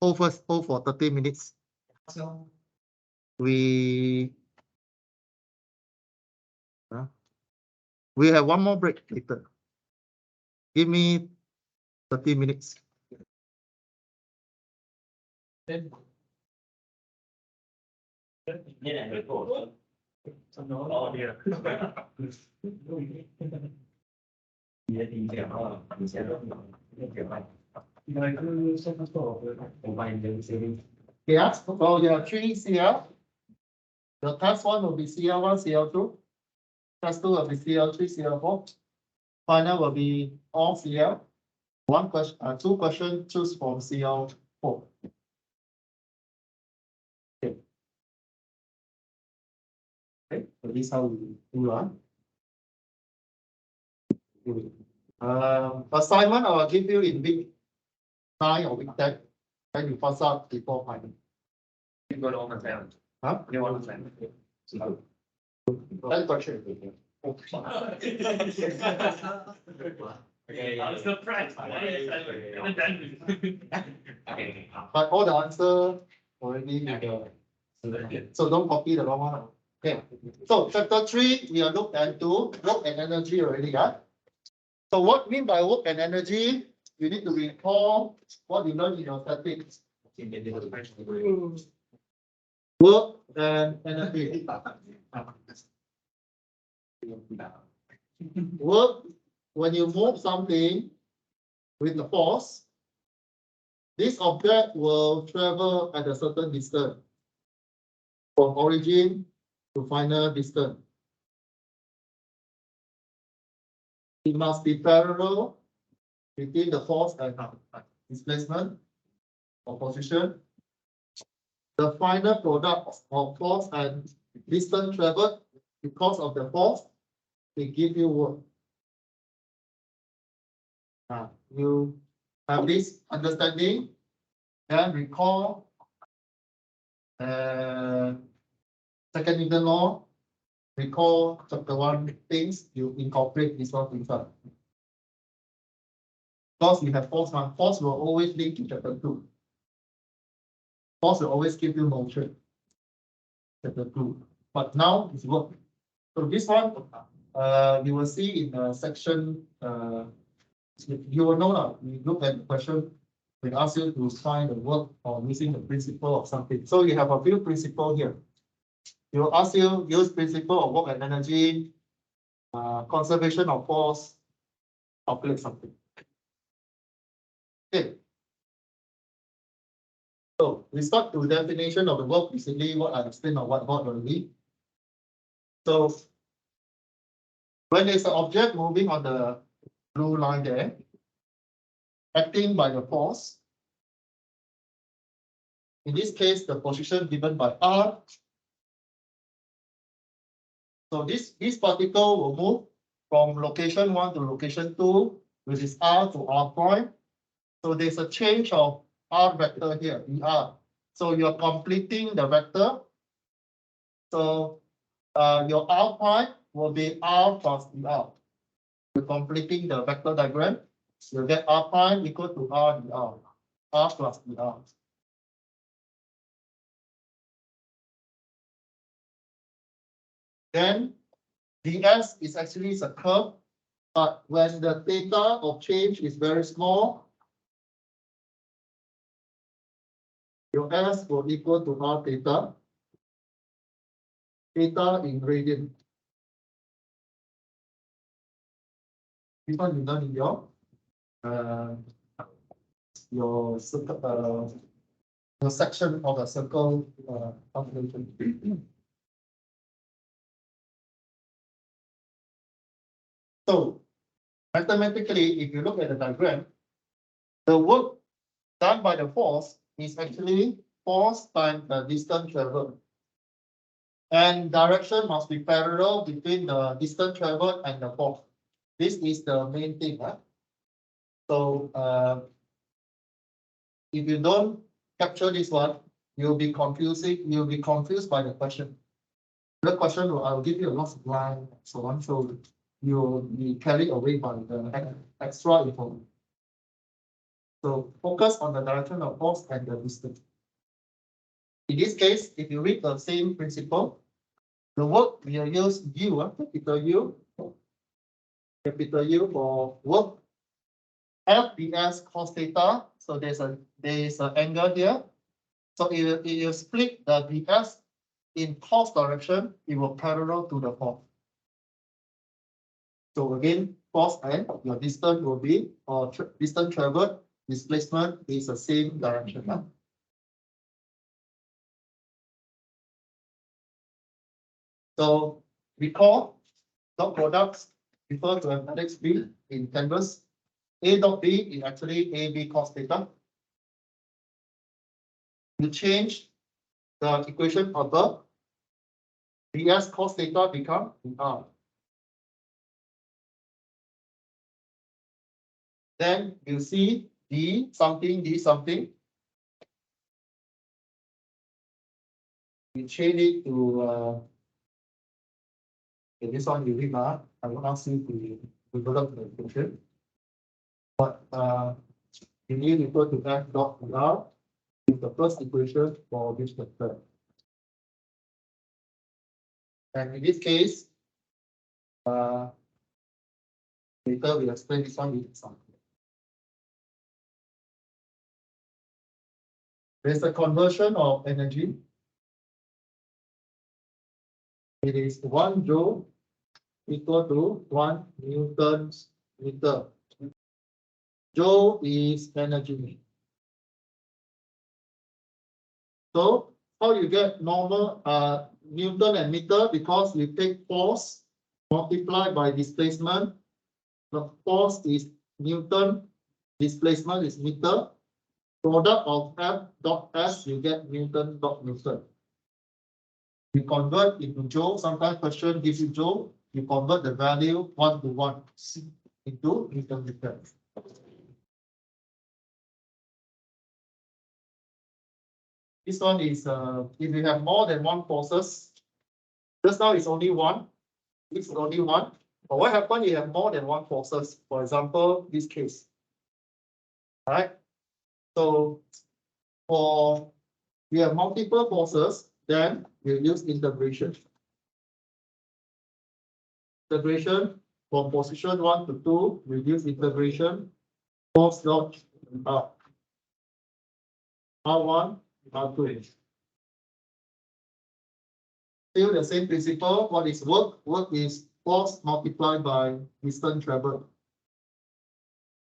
hold for 30 minutes. We have one more break later. Give me 30 minutes. Yeah, so you have 3 CL. The test one will be CL1, CL2. Test 2 will be CL3, CL4. Final will be all CL. One question, 2 questions, choose from CL4. Okay. Okay, so this is how we do assignment I will give you in week 9 or week 10. Then you pass out before final. You got all the time. Huh? You want the time. 10 questions. Okay, I'm surprised. But all the answer already so don't copy the wrong one. Okay. So chapter 3, we are looked into work and energy already, yeah? So what mean by work and energy? You need to recall what you learned in your statistics. Work and energy. Work, when you move something with the force, this object will travel at a certain distance from origin to final distance. It must be parallel between the force and displacement or position. The final product of force and distance traveled because of the force, they give you work. You have this understanding, then recall second Newton law, recall chapter 1 things, you incorporate this one inside. Because you have force, force will always link to chapter 2. Force will always give you motion. Chapter 2. But now it's work. So this one, you will see in the section, you will know that we look at the question, we ask you to find the work or using the principle of something. So you have a few principles here. It will ask you use principle of work and energy, conservation of force, calculate something. Okay. So we start to definition of the work, basically what I explained on whiteboard already. So when there's an object moving on the blue line there, acting by the force, in this case, the position given by R. So this particle will move from location 1 to location 2, which is R to R point. So there's a change of R vector here, ER. So you're completing the vector. So your R point will be R plus ER. You're completing the vector diagram. You get R prime equal to R dr, R plus ER. Then ds is actually a curve, but when the theta of change is very small, your s will equal to R theta. Theta in gradient. This one you learn in your circle, the section of the circle calculation. So mathematically, if you look at the diagram, the work done by the force is actually force times the distance traveled. And direction must be parallel between the distance traveled and the force. This is the main thing. Right? So if you don't capture this one, you'll be confused by the question. The question I'll give you a lot of line, so on. So you'll be carried away by the extra information. So focus on the direction of force and the distance. In this case, if you read the same principle, the work we will use U, capital U for work. F ds cos theta. So there is an angle here. So it will split the ds in cos direction. It will parallel to the force. So again, force and your distance will be, or distance traveled, displacement is the same direction. Huh? So recall dot products refer to a matrix B in canvas. A dot B is actually AB cos theta. You change the equation above. ds cos theta become R. Then you see D something. We change it to this one you read. I will ask you to develop the equation. But you need equal to F dot R is the first equation for this vector. And in this case, later we explain this one with something. There's a conversion of energy. It is 1 joule equal to 1 newtons meter. Joule is energy. So how you get normal Newton and meter? Because we take force multiplied by displacement. The force is Newton, displacement is meter. Product of F dot S, you get Newton dot Newton. You convert into joule. Sometimes question gives you joule. You convert the value 1 to 1 into Newton meter. This one is if you have more than one forces. Just now it's only one. It's only one. But what happens if you have more than one forces? For example, this case. All right. So for we have multiple forces, then we use integration. Integration from position 1 to 2, reduce integration, force dot R. R1, R2. Still the same principle. What is work? Work is force multiplied by distance traveled.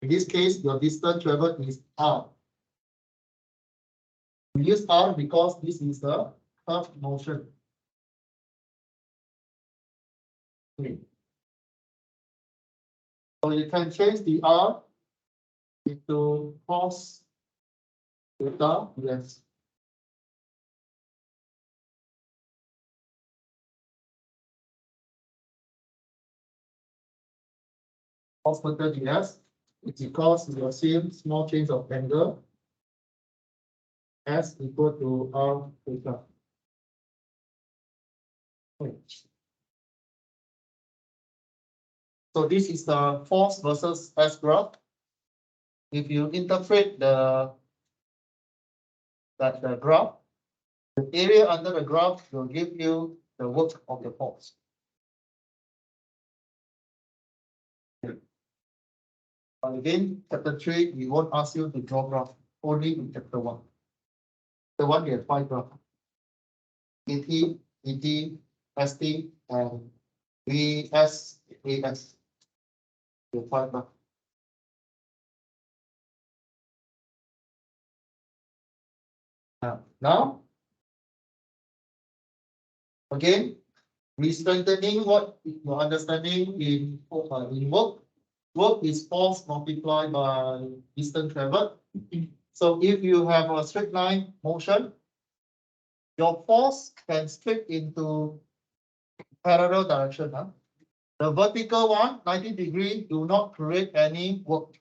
In this case, your distance traveled is R. We use R because this is the curved motion. Okay. So you can change the R into cos theta. Yes. Cos theta ds. It's because you assume small change of angle. S equal to R theta. Okay. So this is the force versus S graph. If you interpret the graph, the area under the graph will give you the work of the force. Okay. But again, chapter 3, we won't ask you to draw graph, only in chapter 1. The one we have 5 graphs. ET, ET, ST, and VS, AS. We have 5 graphs. Now, again, we strengthening what your understanding in work. Work is force multiplied by distance traveled. So if you have a straight line motion, your force can split into parallel direction. Huh? The vertical one, 90 degree, do not create any work.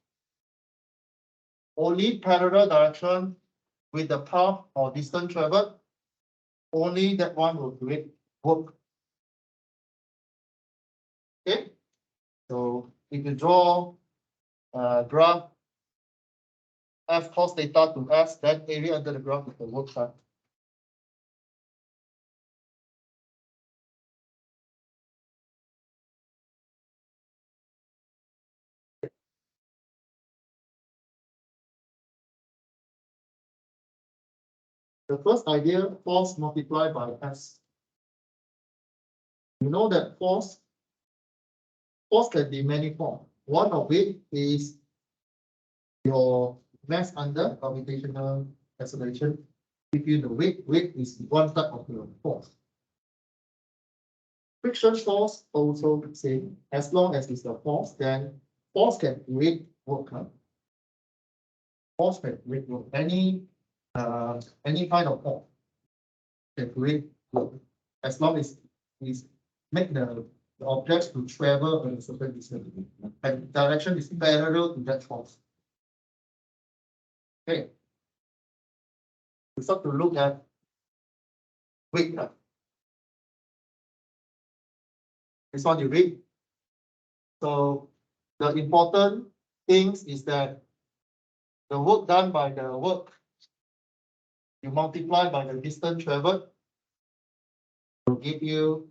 Only parallel direction with the path or distance traveled, only that one will create work. Okay, so if you draw a graph F cos theta to S, then area under the ground is the work done. The first idea, force multiplied by S. You know that force can be manifold. One of it is your mass under gravitational acceleration. If you know weight is one type of your force. Friction force also the same. As long as it's a force, then force can create work. Force can create work. Any kind of force can create work as long as is make the objects to travel a certain distance and direction is parallel to that force. Okay. We start to look at weight. This one you read. So the important things is that the work done by the work you multiply by the distance traveled will give you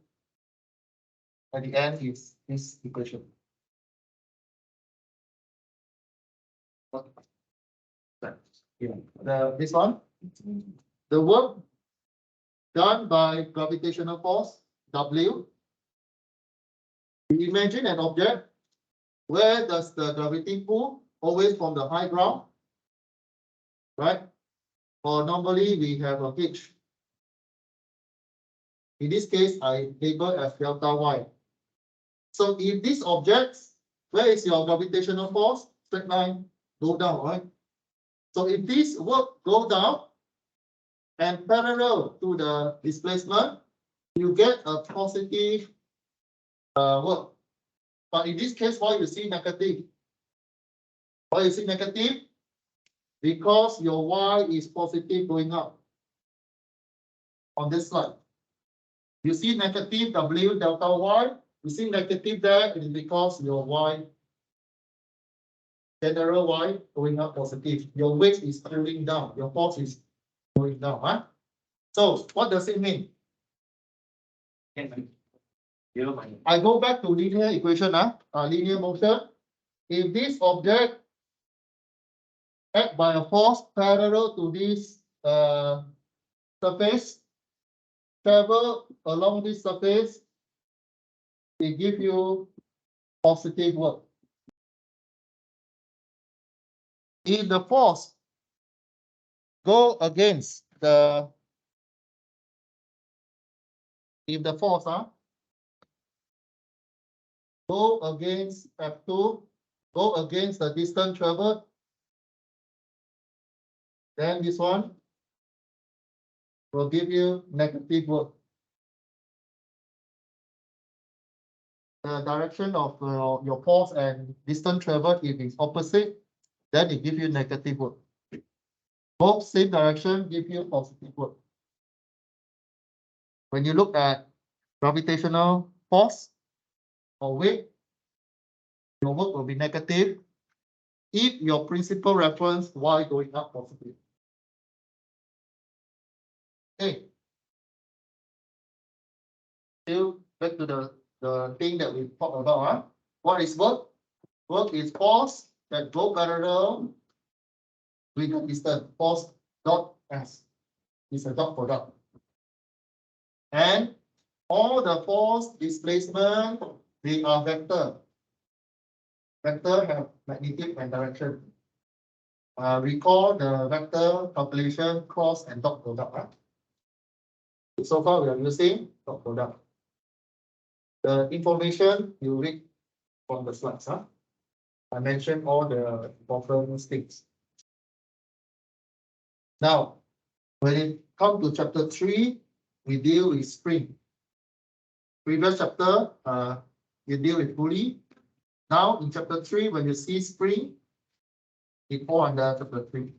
at the end is this equation. Yeah, this one, the work done by gravitational force W. You imagine an object. Where does the gravity pull? Always from the high ground, right? Or normally we have a H. In this case, I label as delta Y. So if these objects, where is your gravitational force? Straight line, go down, right? So if this work go down and parallel to the displacement, you get a positive work. But in this case, why you see negative? Why you see negative? Because your Y is positive going up. On this slide, you see negative W delta Y. You see negative there, it is because your Y, general Y going up positive. Your weight is going down. Your force is going down. Huh? So what does it mean? I go back to linear equation, linear motion. If this object act by a force parallel to this surface, travel along this surface, it give you positive work. If the force go against the, if the force go against F2, go against the distance traveled, then this one will give you negative work. The direction of your force and distance traveled, if it's opposite, then it gives you negative work. Both same direction give you positive work. When you look at gravitational force or weight, your work will be negative if your principal reference Y going up positive. Okay. Still back to the thing that we talked about. What is work? Work is force that go parallel with the distance. Force dot S is a dot product. And all the force displacement, they are vector. Vector have magnitude and direction. Recall the vector calculation, cross and dot product. So far we are using dot product. The information you read from the slides. I mentioned all the important things. Now, when it comes to chapter 3, we deal with spring. Previous chapter, we deal with pulley. Now, in chapter 3, when you see spring, it falls under chapter 3.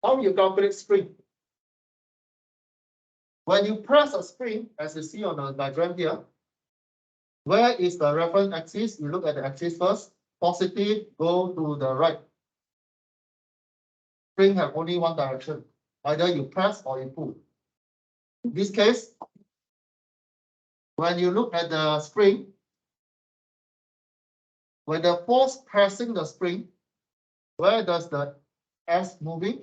How you calculate spring? When you press a spring, as you see on the diagram here, where is the reference axis? You look at the axis first. Positive, go to the right. spring have only one direction. Either you press or you pull. In this case, when you look at the spring, when the force pressing the spring, where does the S moving?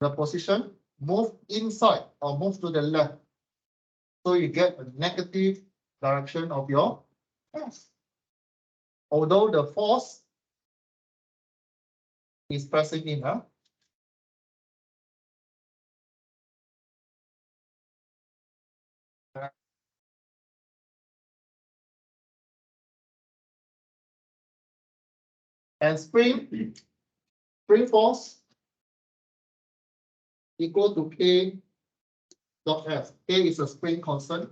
The position move inside or move to the left. So you get a negative direction of your S. Although the force is pressing in, huh? And spring force equal to K dot F. K is a spring constant.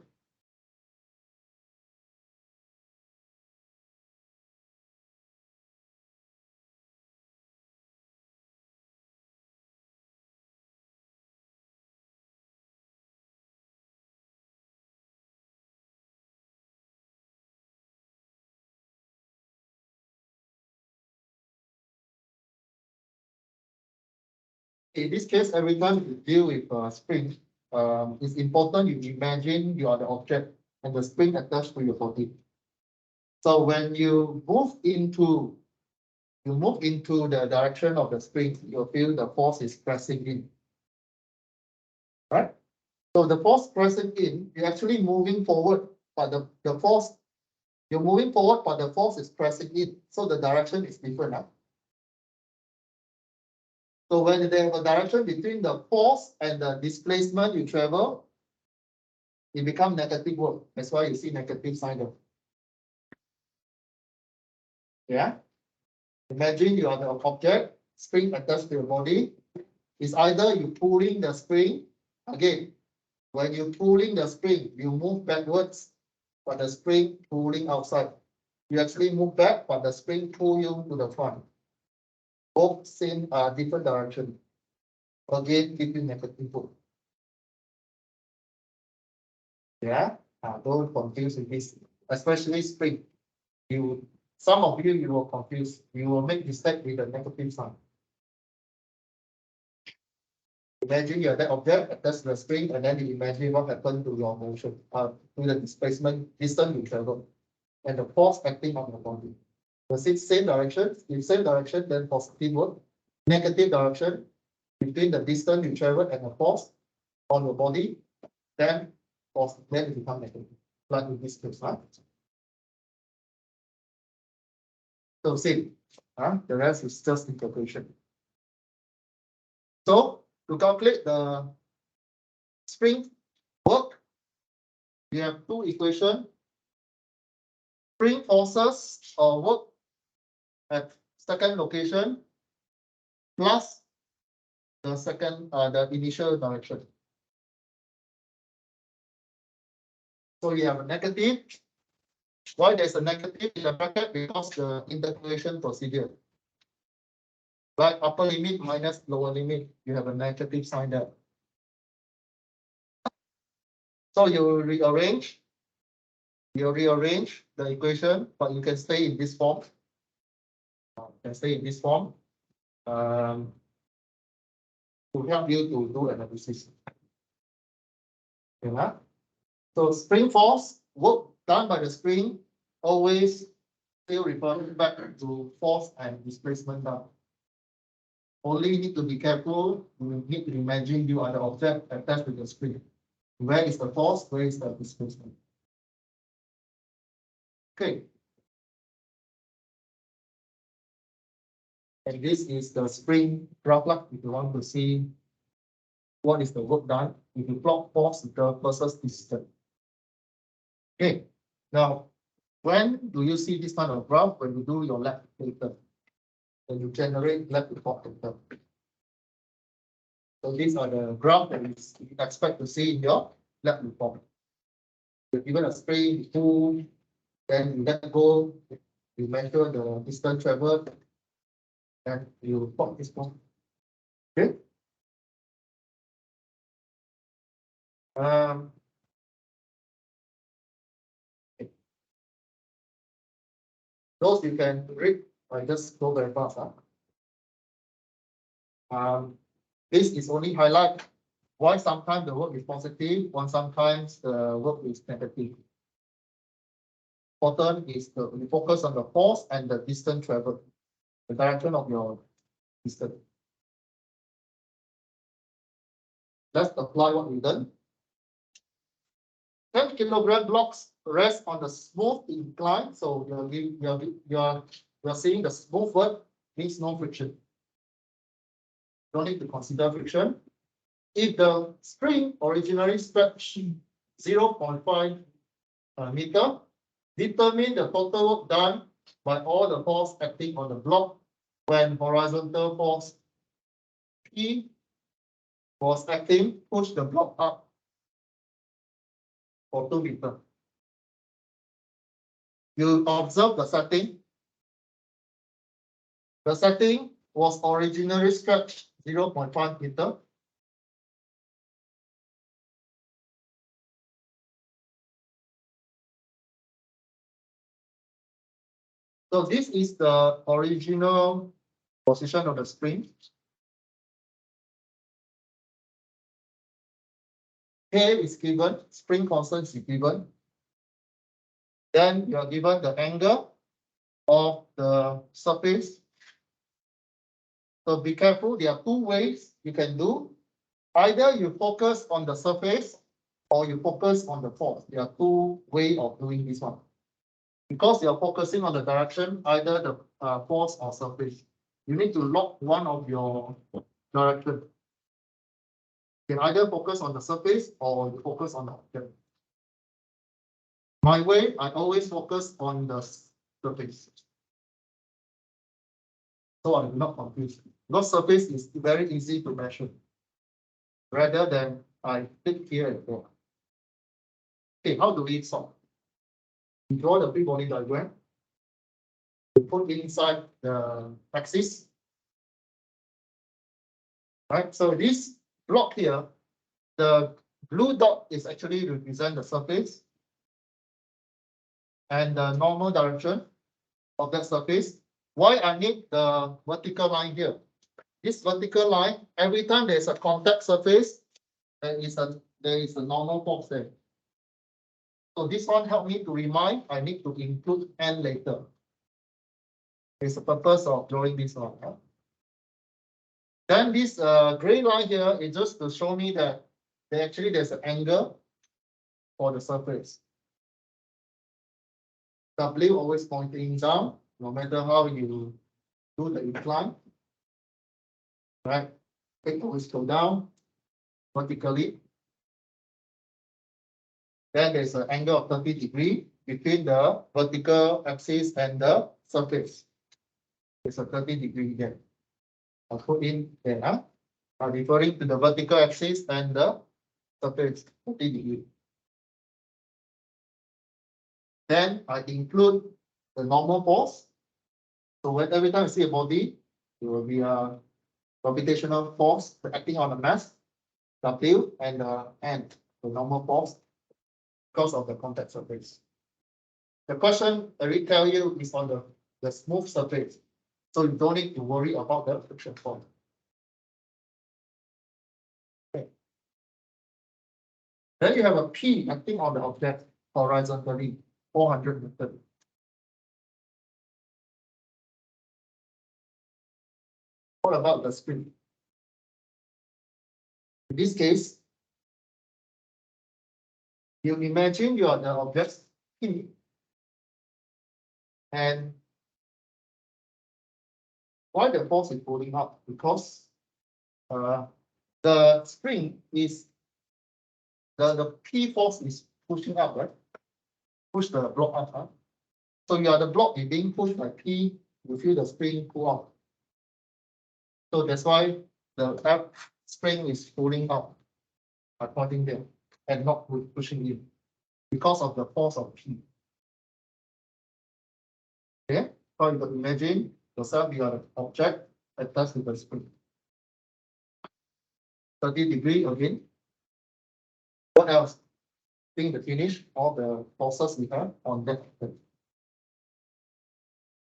In this case, every time you deal with a spring, it's important you imagine you are the object and the spring attached to your body. So when you move into the direction of the spring, you feel the force is pressing in. Right? So the force pressing in, you're actually moving forward, but the force, you're moving forward, but the force is pressing in. So the direction is different. Huh? So when they have a direction between the force and the displacement you travel, it becomes negative work. That's why you see negative sign of. Yeah. Imagine you are the object, spring attached to your body. It's either you pulling the spring. Again, when you pulling the spring, you move backwards, but the spring pulling outside. You actually move back, but the spring pull you to the front. Both same different direction. Again, give you negative work. Yeah, don't confuse with this, especially spring. Some of you will confuse. You will make mistake with the negative sign. Imagine you're that object attached to the spring, and then you imagine what happened to your motion, to the displacement distance you travel, and the force acting on your body. The same direction, in same direction, then positive work. Negative direction between the distance you travel and the force on your body, then it becomes negative. Like in this case, right? So see, the rest is just interpretation. So to calculate the spring work, we have two equations. Spring forces or work at second location plus the initial direction. So we have a negative. Why there's a negative in the bracket? Because the integration procedure. Like upper limit minus lower limit, you have a negative sign there. So you rearrange the equation, but you can stay in this form. To help you to do analysis. Okay, so spring force, work done by the spring, always still referring back to force and displacement down. Only need to be careful, you need to imagine you are the object attached to the spring. Where is the force? Where is the displacement? Okay. And this is the spring graph. If you want to see what is the work done, if you plot force versus distance. Okay. Now, when do you see this kind of graph? When you do your lab paper. When you generate lab report paper. So these are the graphs that you expect to see in your lab report. You're given a spring, you pull, then you let go, you measure the distance traveled, and you plot this one. Okay. Those you can read, I just go very fast. This is only highlight why sometimes the work is positive, and sometimes the work is negative. Important is you focus on the force and the distance traveled, the direction of your distance. Let's apply what we done. 10 kilogram blocks rest on the smooth incline. So you're seeing the smooth work means no friction. Don't need to consider friction. If the spring originally stretched 0.5 meter, determine the total work done by all the force acting on the block when horizontal force P was acting, push the block up for 2 meters. You observe the setting. The setting was originally stretched 0.5 meter. So this is the original position of the spring. K is given, spring constant is given. Then you are given the angle of the surface. So be careful, there are 2 ways you can do. Either you focus on the surface or you focus on the force. There are 2 ways of doing this one. Because you're focusing on the direction, either the force or surface. You need to lock one of your direction. You can either focus on the surface or you focus on the object. My way, I always focus on the surface. So I'm not confused. Because surface is very easy to measure. Rather than I click here and go. Okay, how do we solve? We draw the free body diagram. We put inside the axis. Right, so this block here, the blue dot is actually represent the surface and the normal direction of that surface. Why I need the vertical line here? This vertical line, every time there's a contact surface, there is a normal force there. So this one help me to remind I need to include n later. It's the purpose of drawing this one. Huh? Then this gray line here is just to show me that there's an angle for the surface. W always pointing down, no matter how you do the incline. Right? It always go down vertically. Then there's an angle of 30 degrees between the vertical axis and the surface. There's a 30 degree there. I'll put in there. Huh? I'm referring to the vertical axis and the surface, 30 degree. Then I include the normal force. So when every time I see a body, there will be a gravitational force acting on the mass, W, and N, the normal force, because of the contact surface. The question I will tell you is on the smooth surface. So you don't need to worry about the friction force. Okay. Then you have a P acting on the object horizontally, 400 meters. What about the spring? In this case, you imagine you are the object P, and why the force is pulling up? Because the spring is the P force is pushing up, right? Push the block up. Huh? So you are the block is being pushed by P, you feel the spring pull up. So that's why the F spring is pulling up according there and not pushing in because of the force of P. Okay, so you can imagine yourself, you are the object attached to the spring. 30 degree again. What else? I think the finish all the forces we have on that.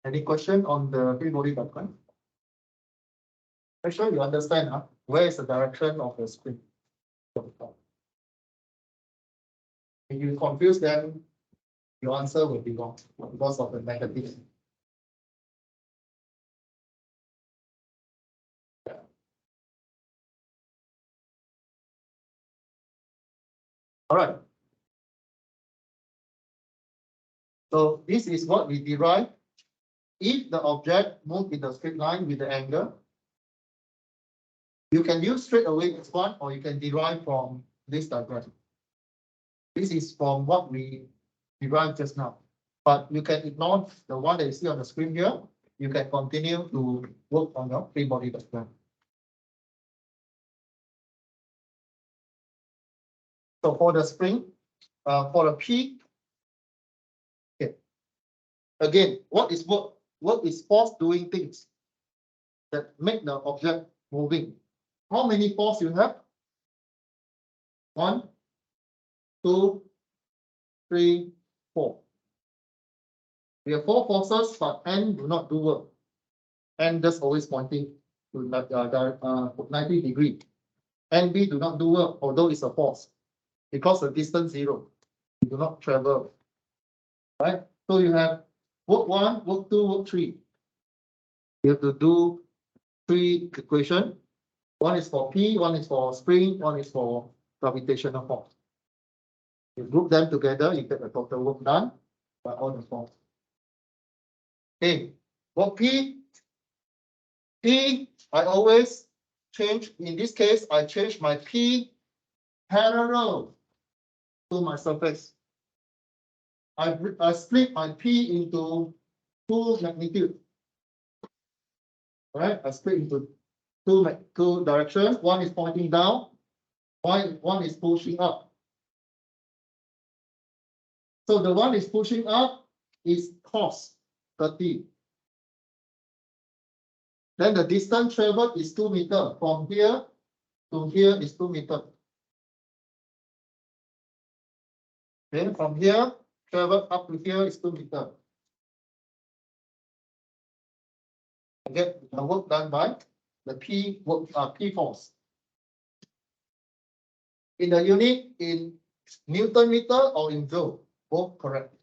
Any question on the free body diagram? Make sure you understand where is the direction of the spring. If you confuse them, your answer will be wrong because of the negative. All right. So this is what we derive. If the object moves in the straight line with the angle, you can use straight away x1 or you can derive from this diagram. This is from what we derived just now. But you can ignore the one that you see on the screen here. You can continue to work on your free body diagram. So for the spring, for the P, okay. Again, what is work? Work is force doing things that make the object moving. How many force you have? 1, 2, 3, 4. We have 4 forces, but N do not do work. N just always pointing to 90 degree. NB do not do work, although it's a force, because the distance 0. You do not travel. Right? So you have work 1, work 2, work 3. You have to do 3 equations. One is for P, one is for spring, one is for gravitational force. You group them together, you get the total work done by all the force. Okay, for P, I always change. In this case, I change my P parallel to my surface. I split my P into 2 magnitudes. All right, I split into two directions. One is pointing down, one is pushing up. So the one is pushing up is cos 30. Then the distance traveled is 2 meters. From here to here is 2 meters. Then from here, travel up to here is 2 meters. I get the work done by the P force. In the unit in Newton meter or in joule, both correct.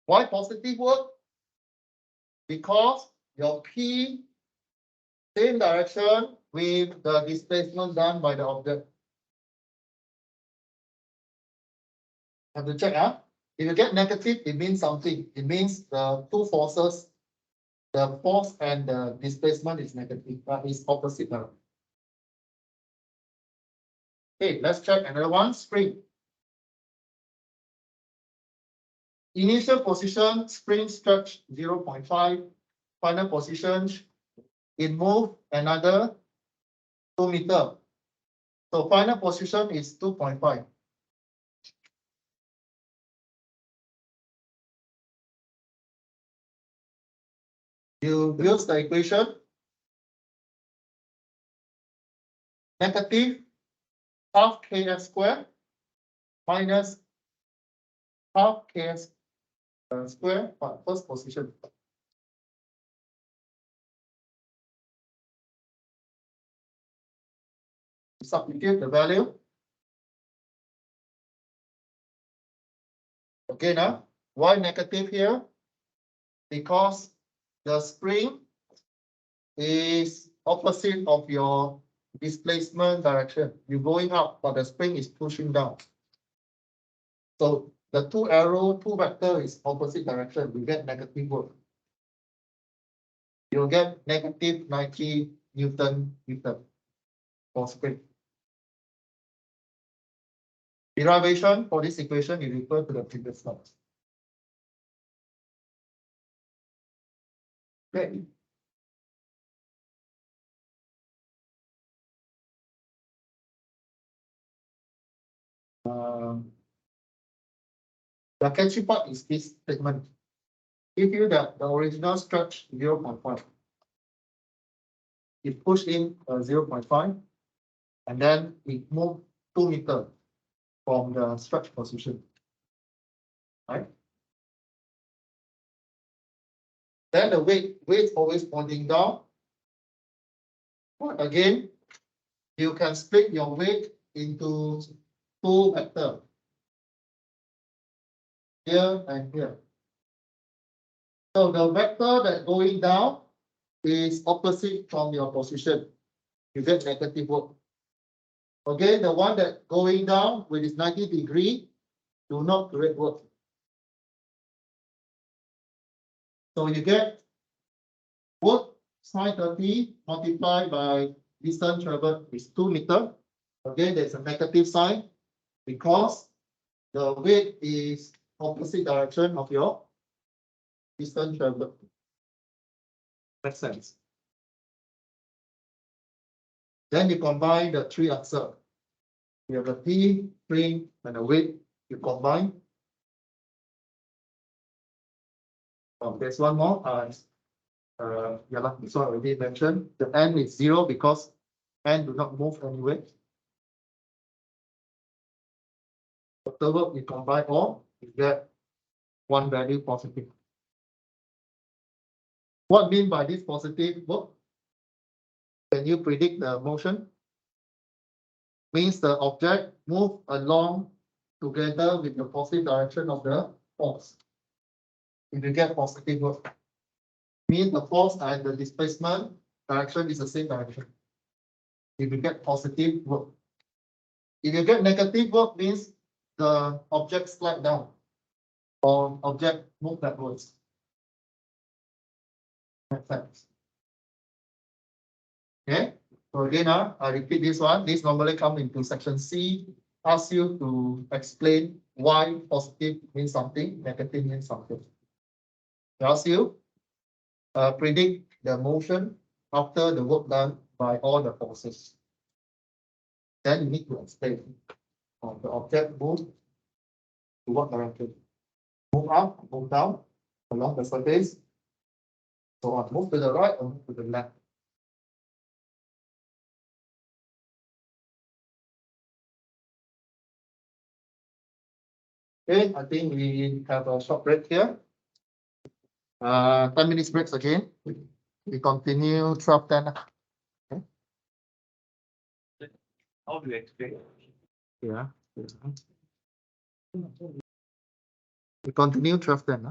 Why positive work? Because your P same direction with the displacement done by the object. Have to check. If you get negative, it means something. It means the 2 forces, the force and the displacement is negative, but it's opposite now. Okay, let's check another one. Spring. Initial position, spring stretch 0.5. Final position, it move another 2 meters. So final position is 2.5. You use the equation. Negative half kf squared minus half kf squared for first position. Substitute the value. Okay, now why negative here? Because the spring is opposite of your displacement direction. You're going up, but the spring is pushing down. So the 2 arrow, 2 vector is opposite direction. You get negative work. You'll get negative 90 Newton meter for spring. Derivation for this equation, you refer to the previous slide. Okay. The catchy part is this statement. Give you the original stretch 0.5. It pushed in 0.5 and then it moved 2 meters from the stretch position. Right? Then the weight always pointing down. But again, you can split your weight into two vectors. Here and here. So the vector that going down is opposite from your position. You get negative work. Okay, the one that going down with its 90 degree do not create work. So you get work sine 30 multiplied by distance traveled is 2 meters. Okay, there's a negative sign because the weight is opposite direction of your distance traveled. Makes sense. Then you combine the three answers. You have the P, string, and the weight. You combine. There's one more. Yeah, this one already mentioned. The n is 0 because n do not move anyway. Afterward, you combine all, you get one value positive. What mean by this positive work? Can you predict the motion? Means the object move along together with the positive direction of the force. If you get positive work, means the force and the displacement direction is the same direction. If you get positive work. If you get negative work, means the object slide down or object move backwards. Makes sense. Okay, so again, I repeat this one. This normally come into section C, ask you to explain why positive means something, negative means something. It asks you predict the motion after the work done by all the forces. Then you need to explain the object move to what direction. Move up, move down along the surface. So on, move to the right or move to the left. Okay, I think we have a short break here. 10 minutes breaks again. We continue 12:10. How do you explain? Yeah. We continue 12:10.